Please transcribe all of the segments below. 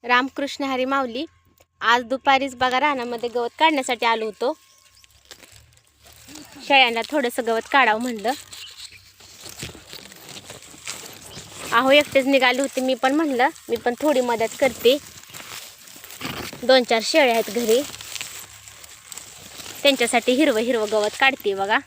रामकृष्ण हरी माऊली. आज दुपारीच बघा रानामध्ये गवत काढण्यासाठी आलो होतो. शेळ्यांना थोडंसं गवत काढावं म्हणलं. अहो एकटेच निघाले होते. मी पण म्हणलं मी पण थोडी मदत करते. 2-4 शेळ्या आहेत घरी, त्यांच्यासाठी हिरवं हिरवं गवत काढते बघा.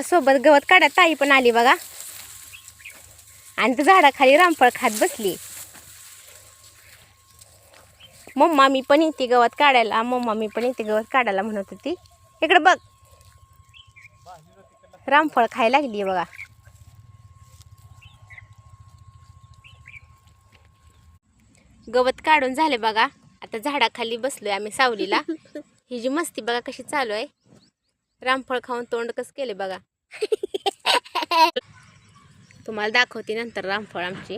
सोबत गवत काढा ताई पण आली बघा, आणि त्या झाडाखाली रामफळ खात बसली. मम्मा मी पण येते गवत काढायला, मम्मा मी पण येते गवत काढायला म्हणत होती. इकडे बघ, रामफळ खायला लागली बघा. गवत काढून झाले बघा. आता झाडाखाली बसलोय आम्ही सावलीला. ही जी मस्ती बघा कशी चालू आहे. रामफळ खाऊन तोंड कसं केले बघा. तुम्हाला दाखवते नंतर रामफळ आमची.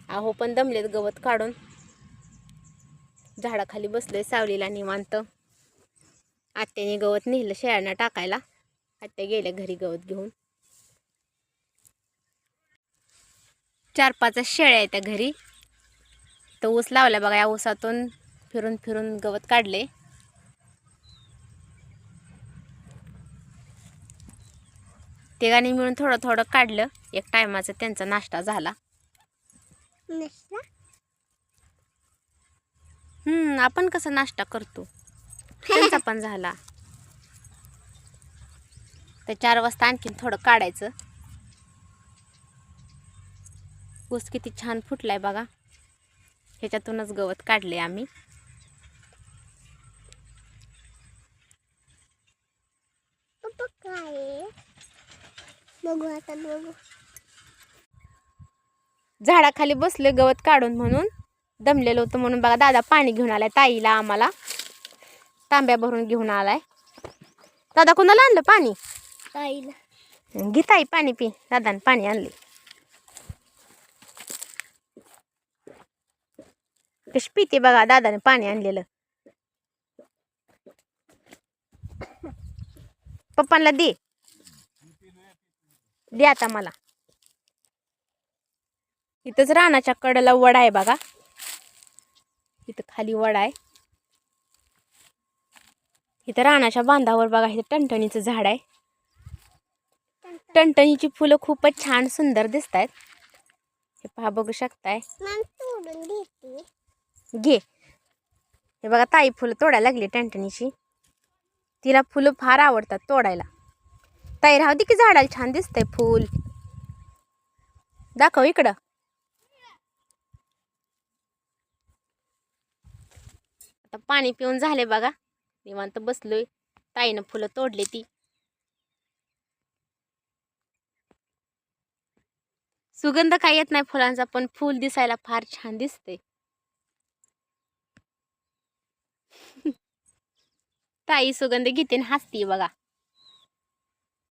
अहो पण दमलेत गवत काढून. झाडाखाली बसलोय सावलीला निवांत. आत्याने गवत नेलं शेळ्यांना टाकायला. आत्या गेल्या घरी गवत घेऊन. 4-5 शेळ्या आहेत त्या घरी. तर ऊस लावला बघा. या ऊसातून फिरून फिरून गवत काढले. तिघांनी मिळून थोडं थोडं काढलं. एक टायमाचा त्यांचा नाश्ता झाला. आपण कसं नाश्ता करतो त्यांचा पण झाला. तर 4 वाजता आणखीन थोडं काढायचं. ऊस किती छान फुटलाय बघा. ह्याच्यातूनच गवत काढले आम्ही. झाडाखाली बसले गवत काढून म्हणून. दमलेलो होतं म्हणून बघा. दादा पाणी घेऊन आलाय ताईला आम्हाला. तांब्या भरून घेऊन आलाय. दादा कोणाला आणलं पाणी? ताईला. घे ताई पाणी पी. दादाने पाणी आणले. कशी पिते बघा दादाने पाणी आणलेलं. पप्पांना दे. दे आता मला. इथंच रानाच्या कडेला वडा आहे बघा. इथं खाली वडा आहे. इथं रानाच्या बांधावर बघा इथं टणटणीचं झाड आहे. टणटणीची फुलं खूपच छान सुंदर दिसत आहेत. हे पहा बघू शकताय. घे. हे बघा ताई फुलं तोडायला लागली टणटणीची. तिला फुलं फार आवडतात तोडायला. ताई राहू दे की झाडाला छान दिसतंय फूल. दाखव इकडं. आता पाणी पिऊन झाले बघा. निवांत बसलोय. ताईनं फुलं तोडली ती. सुगंध काय येत नाही फुलांचा, पण फूल दिसायला फार छान दिसते. ताई सुगंध घेते आणि हसती बघा.